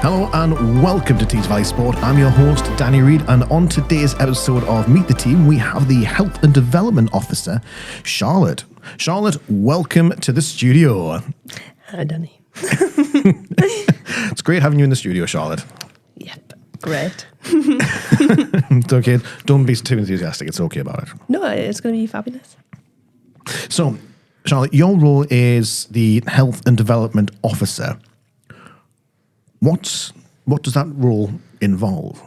Hello and welcome to Tees Valley Sport. I'm your host, Danny Reid, and on today's episode of Meet the Team, we have the Health and Development Officer, Charlotte. Charlotte, welcome to the studio. Hi, Danny. It's great having you in the studio, Charlotte. Yep, great. It's okay. Don't be too enthusiastic. It's okay about it. No, it's going to be fabulous. So, Charlotte, your role is the Health and Development Officer. What does that role involve?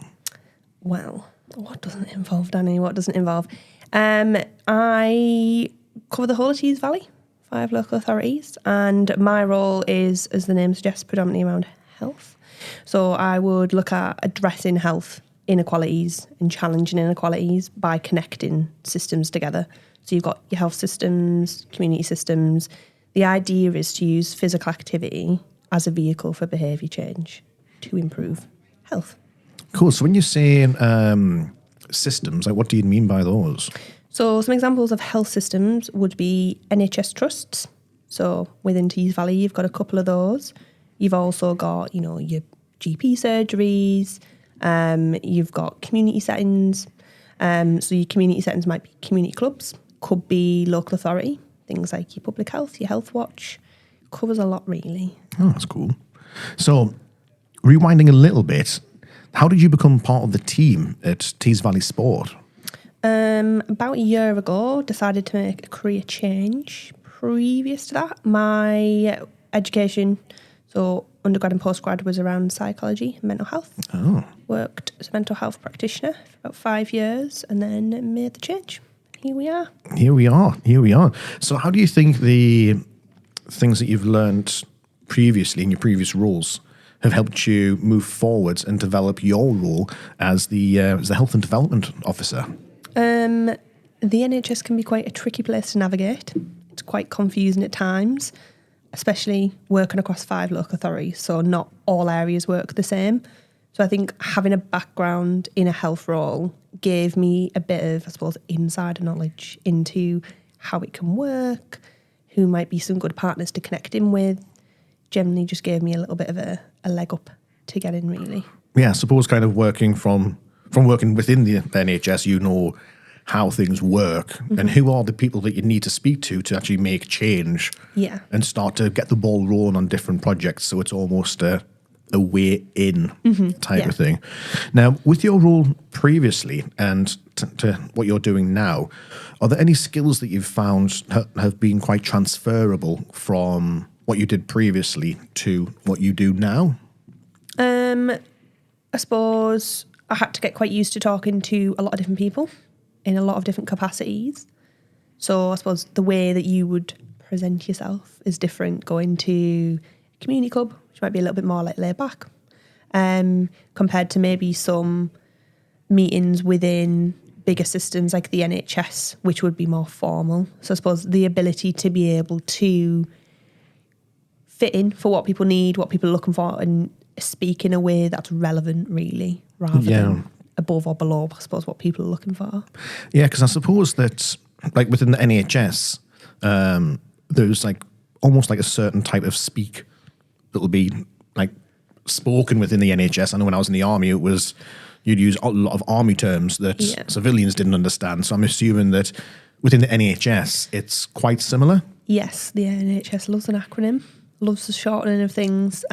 Well, what doesn't it involve, Danny? What doesn't it involve? I cover the whole of Tees Valley, 5 local authorities, and my role is, as the name suggests, predominantly around health. So I would look at addressing health inequalities and challenging inequalities by connecting systems together. So you've got your health systems, community systems. The idea is to use physical activity as a vehicle for behaviour change to improve health. Cool. So when you say systems, like what do you mean by those? So some examples of health systems would be NHS trusts. So within Tees Valley, you've got a couple of those. You've also got, your GP surgeries. You've got community settings. So your community settings might be community clubs, could be local authority, things like your public health, your health watch. Covers a lot, really. Oh, that's cool. So, rewinding a little bit, how did you become part of the team at Tees Valley Sport? About a year ago, decided to make a career change. Previous to that, my education, so undergrad and postgrad, was around psychology and mental health. Oh. Worked as a mental health practitioner for about 5 years and then made the change. Here we are. Here we are. So how do you think the things that you've learned previously in your previous roles have helped you move forward and develop your role as the Health and Development Officer? The NHS can be quite a tricky place to navigate. It's quite confusing at times, especially working across 5 local authorities, so not all areas work the same. So I think having a background in a health role gave me a bit of, I suppose, insider knowledge into how it can work, who might be some good partners to connect in with. Generally just gave me a little bit of a leg up to get in, really. Yeah, I suppose kind of working from working within the NHS, you know how things work and who are the people that you need to speak to actually make change and start to get the ball rolling on different projects. So it's almost a way in type of thing. Now, with your role previously and to what you're doing now, are there any skills that you've found have been quite transferable from what you did previously to what you do now? I suppose I had to get quite used to talking to a lot of different people in a lot of different capacities. So I suppose the way that you would present yourself is different going to a community club, which might be a little bit more like laid back, compared to maybe some meetings within bigger systems like the NHS, which would be more formal. So I suppose the ability to be able to fit in for what people need, what people are looking for, and speak in a way that's relevant, really, rather than above or below, I suppose, what people are looking for. Yeah, because I suppose that, like within the NHS, there's like almost like a certain type of speak that will be like spoken within the NHS. I know when I was in the army, you'd use a lot of army terms that civilians didn't understand. So I'm assuming that within the NHS, it's quite similar. Yes, the NHS loves an acronym, loves the shortening of things.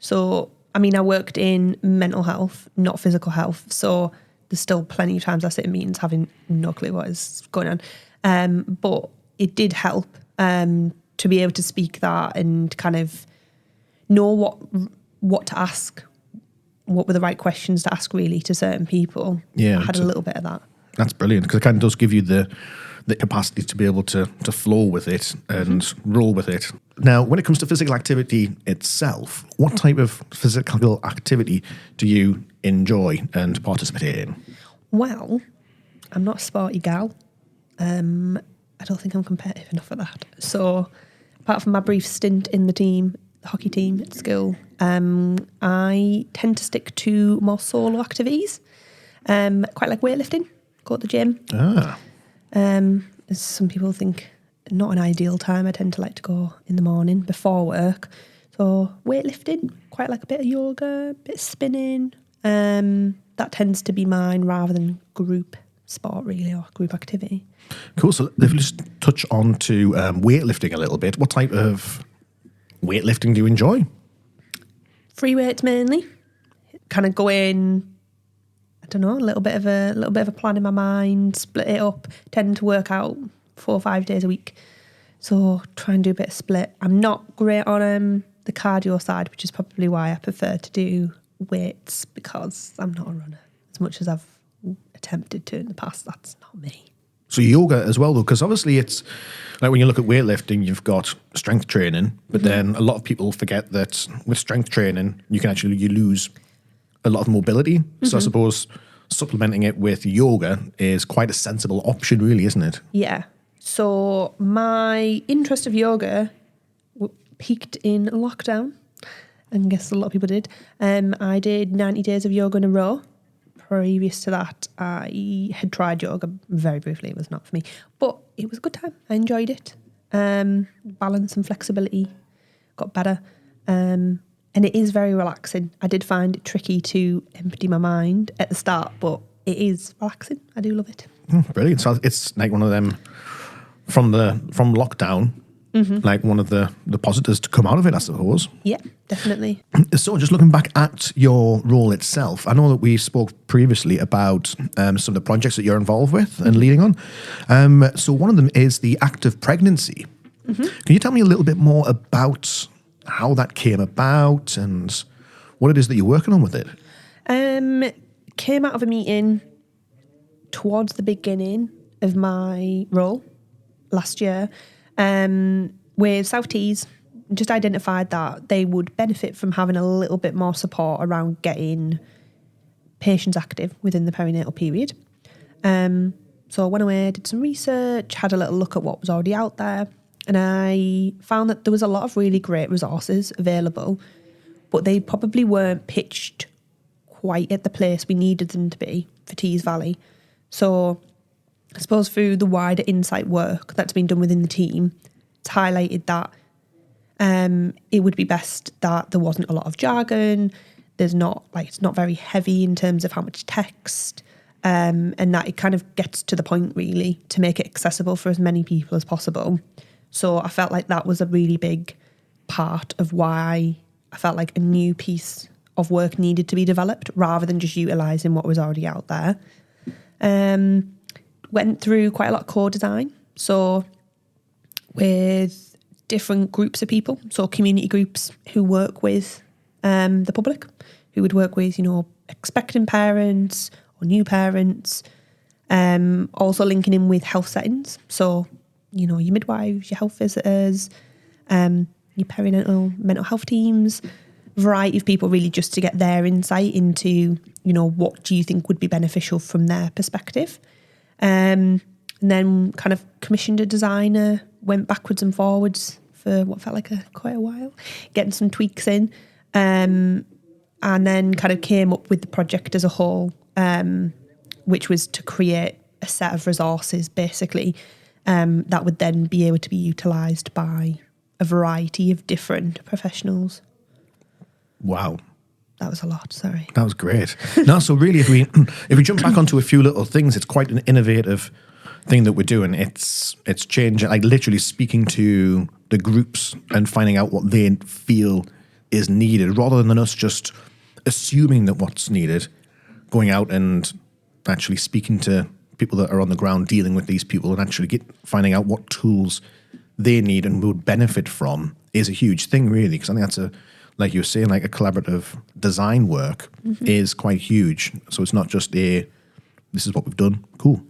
So, I mean, I worked in mental health, not physical health. So there's still plenty of times I sit in meetings having no clue what is going on. But it did help to be able to speak that and kind of know what to ask, what were the right questions to ask, really, to certain people. Yeah, I had a little bit of that. That's brilliant, because it kind of does give you the capacity to be able to flow with it and roll with it. Now, when it comes to physical activity itself, what type of physical activity do you enjoy and participate in? Well, I'm not a sporty gal. I don't think I'm competitive enough for that. So, apart from my brief stint in the hockey team at school, I tend to stick to more solo activities. Quite like weightlifting, go to the gym. As some people think, not an ideal time. I tend to like to go in the morning before work. So So weightlifting, quite like a bit of yoga, a bit of spinning. That tends to be mine rather than group sport really, or group activity. Cool. So if we just touch on to weightlifting a little bit, what type of weightlifting do you enjoy? Free weights mainly. Kind of go in, I don't know, a little bit of a plan in my mind, split it up, tend to work out 4 or 5 days a week. So try and do a bit of split. I'm not great on the cardio side, which is probably why I prefer to do weights, because I'm not a runner. As much as I've attempted to in the past, that's not me. So yoga as well, though, because obviously it's like when you look at weightlifting, you've got strength training, but then a lot of people forget that with strength training, you lose a lot of mobility. So I suppose supplementing it with yoga is quite a sensible option, really, isn't it? Yeah. So my interest of yoga peaked in lockdown. I guess a lot of people did. I did 90 days of yoga in a row. Previous to that, I had tried yoga very briefly. It was not for me, but it was a good time. I enjoyed it. Balance and flexibility got better. And it is very relaxing. I did find it tricky to empty my mind at the start, but it is relaxing. I do love it. Brilliant. So it's like one of them from lockdown, like one of the positives to come out of it, I suppose. Yeah, definitely. So just looking back at your role itself, I know that we spoke previously about some of the projects that you're involved with and leading on. So one of them is the active pregnancy. Can you tell me a little bit more about how that came about and what it is that you're working on with it? Came out of a meeting towards the beginning of my role last year with South Tees. Just identified that they would benefit from having a little bit more support around getting patients active within the perinatal period. So I went away, did some research, had a little look at what was already out there, and I found that there was a lot of really great resources available, but they probably weren't pitched quite at the place we needed them to be for Tees Valley. So I suppose through the wider insight work that's been done within the team, it's highlighted that it would be best that there wasn't a lot of jargon. It's not very heavy in terms of how much text, and that it kind of gets to the point really to make it accessible for as many people as possible. So I felt like that was a really big part of why I felt like a new piece of work needed to be developed rather than just utilising what was already out there. Went through quite a lot of core design. So with different groups of people, so community groups who work with the public, who would work with, expectant parents or new parents, also linking in with health settings. So, your midwives, your health visitors, your perinatal mental health teams, variety of people really just to get their insight into, what do you think would be beneficial from their perspective. And then kind of commissioned a designer, went backwards and forwards for what felt like quite a while, getting some tweaks in, and then kind of came up with the project as a whole, which was to create a set of resources basically that would then be able to be utilised by a variety of different professionals. Wow. That was a lot, sorry. That was great. No, so really, if we jump back onto a few little things, it's quite an innovative thing that we're doing. It's changing, like literally speaking to the groups and finding out what they feel is needed, rather than us just assuming that what's needed, going out and actually speaking to people that are on the ground dealing with these people and actually finding out what tools they need and would benefit from is a huge thing, really, because I think that's like you were saying, like a collaborative design work is quite huge. So it's not just this is what we've done. Cool.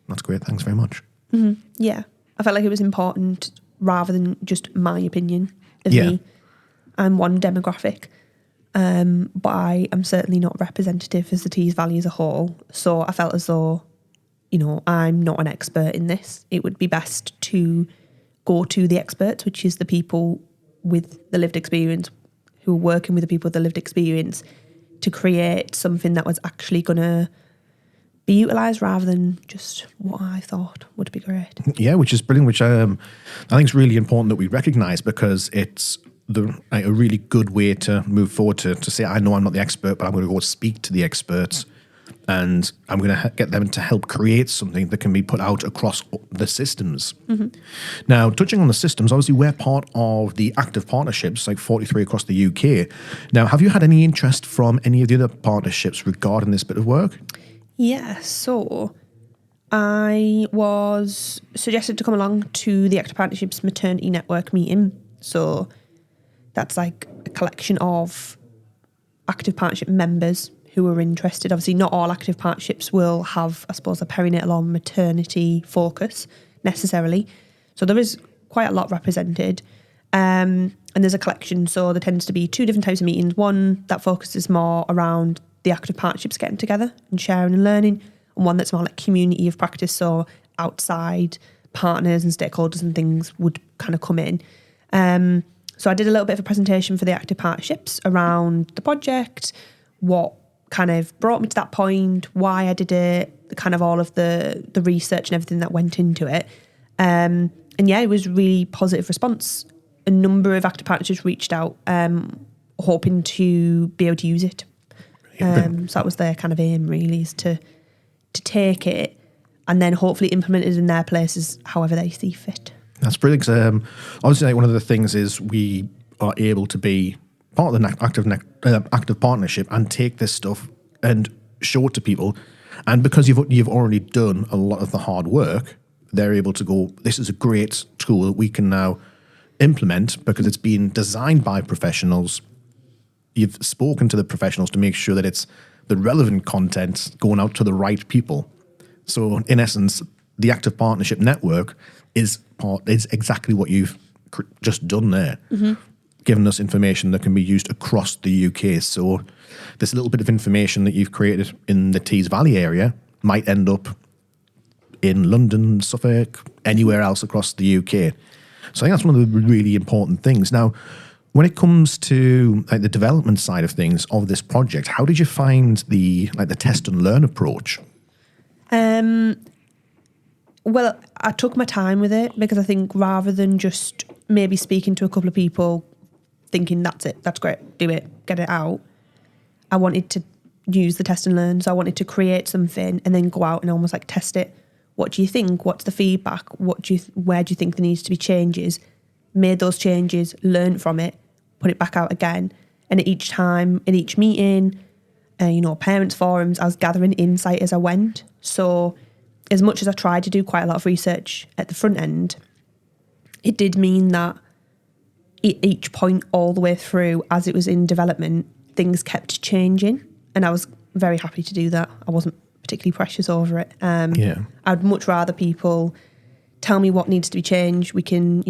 That's great. Thanks very much. Mm-hmm. Yeah. I felt like it was important rather than just my opinion of me. I'm one demographic, but I am certainly not representative as the Tees Valley as a whole. So I felt as though, I'm not an expert in this. It would be best to go to the experts, which is the people with the lived experience, who are working with the people with the lived experience, to create something that was actually going to be utilised rather than just what I thought would be great. Yeah, which is brilliant, which I think is really important that we recognise, because it's a really good way to move forward to say, I know I'm not the expert, but I'm going to go speak to the experts, and I'm going to get them to help create something that can be put out across the systems. Mm-hmm. Now, touching on the systems, obviously we're part of the active partnerships, like 43 across the UK. Now, have you had any interest from any of the other partnerships regarding this bit of work? Yeah, so I was suggested to come along to the Active Partnerships Maternity Network meeting. So that's like a collection of active partnership members who are interested. Obviously, not all active partnerships will have, I suppose, a perinatal or maternity focus necessarily. So there is quite a lot represented. And there's a collection. So there tends to be two different types of meetings. One that focuses more around the active partnerships getting together and sharing and learning, and one that's more like community of practice. So outside partners and stakeholders and things would kind of come in. So I did a little bit of a presentation for the active partnerships around the project, what kind of brought me to that point, why I did it, kind of all of the research and everything that went into it. And yeah, it was really positive response. A number of active partnerships reached out, hoping to be able to use it. So that was their kind of aim, really, is to take it and then hopefully implement it in their places however they see fit. That's brilliant. Obviously, like, one of the things is we are able to be part of the active partnership and take this stuff and show it to people. And because you've already done a lot of the hard work, they're able to go, this is a great tool that we can now implement because it's been designed by professionals. You've spoken to the professionals to make sure that it's the relevant content going out to the right people. So in essence, the Active Partnership Network is exactly what you've just done there, giving us information that can be used across the UK. So this little bit of information that you've created in the Tees Valley area might end up in London, Suffolk, anywhere else across the UK. So I think that's one of the really important things. Now, when it comes to like the development side of things of this project, how did you find the test and learn approach? Well, I took my time with it because I think rather than just maybe speaking to a couple of people thinking that's it, that's great, do it, get it out, I wanted to use the test and learn. So I wanted to create something and then go out and almost like test it. What do you think? What's the feedback? Where do you think there needs to be changes? Made those changes, learned from it, put it back out again. And at each time, in each meeting, parents' forums, I was gathering insight as I went. So as much as I tried to do quite a lot of research at the front end, it did mean that at each point all the way through, as it was in development, things kept changing. And I was very happy to do that. I wasn't particularly precious over it. I'd much rather people tell me what needs to be changed. We can,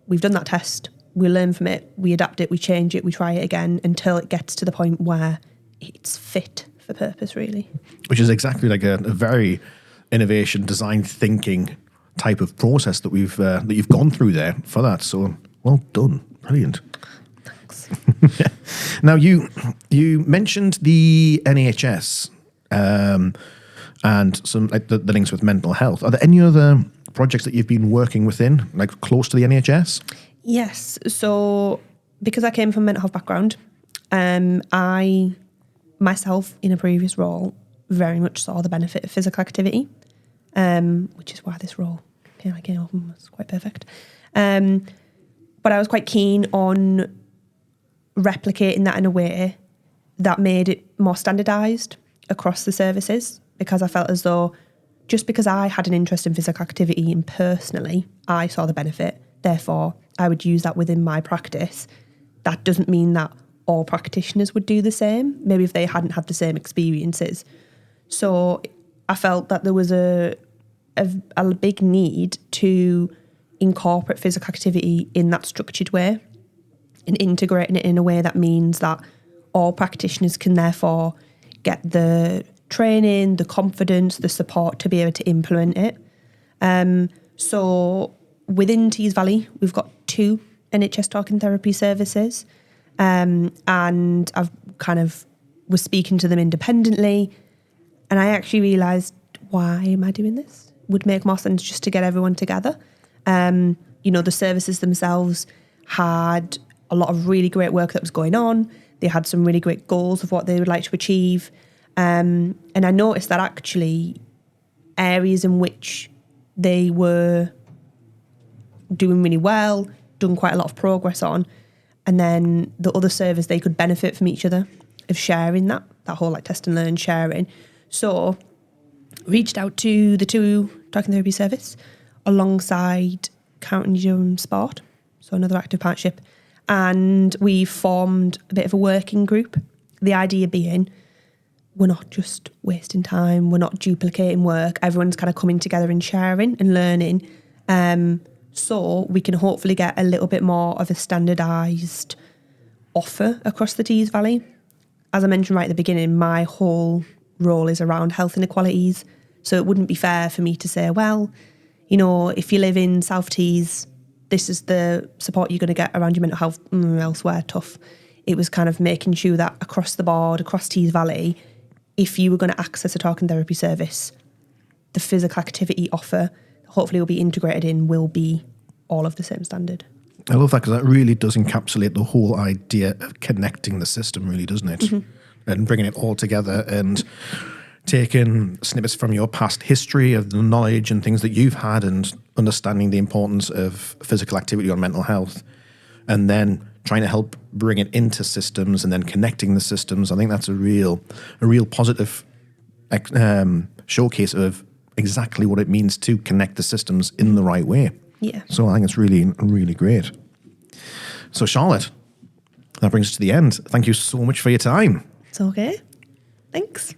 we've done that test, we learn from it, we adapt it, we change it, we try it again until it gets to the point where it's fit for purpose, really. Which is exactly like a very innovation, design thinking type of process that that you've gone through there for that. So well done, brilliant. Thanks. Now you mentioned the NHS and some like the links with mental health. Are there any other projects that you've been working within, like close to the NHS? Yes. So because I came from a mental health background, I myself in a previous role very much saw the benefit of physical activity, which is why this role came up and was quite perfect. But I was quite keen on replicating that in a way that made it more standardised across the services, because I felt as though just because I had an interest in physical activity and personally I saw the benefit, therefore I would use that within my practice. That doesn't mean that all practitioners would do the same, maybe if they hadn't had the same experiences. So I felt that there was a big need to incorporate physical activity in that structured way and integrating it in a way that means that all practitioners can therefore get the training, the confidence, the support to be able to implement it. So within Tees Valley, we've got 2 NHS talking therapy services, and I've kind of was speaking to them independently, and I actually realised, why am I doing this? Would make more sense just to get everyone together. The services themselves had a lot of really great work that was going on. They had some really great goals of what they would like to achieve. And I noticed that actually areas in which they were doing really well, done quite a lot of progress on, and then the other servers, they could benefit from each other, of sharing that whole like test and learn sharing. So reached out to the two talking therapy service alongside County Durham Sport, so another active partnership, and we formed a bit of a working group. The idea being, we're not just wasting time, we're not duplicating work, everyone's kind of coming together and sharing and learning, so we can hopefully get a little bit more of a standardised offer across the Tees Valley. As I mentioned right at the beginning, my whole role is around health inequalities, so it wouldn't be fair for me to say, well, you know, if you live in South Tees, this is the support you're going to get around your mental health. Elsewhere, tough. It was kind of making sure that across the board, across Tees Valley, if you were going to access a talking therapy service, the physical activity offer, hopefully will be integrated in, will be all of the same standard. I love that, because that really does encapsulate the whole idea of connecting the system, really, doesn't it? Mm-hmm. And bringing it all together and taking snippets from your past history of the knowledge and things that you've had and understanding the importance of physical activity on mental health, and then trying to help bring it into systems and then connecting the systems. I think that's a real positive showcase of exactly what it means to connect the systems in the right way. Yeah. So I think it's really, really great. So Charlotte, that brings us to the end. Thank you so much for your time. It's okay. Thanks.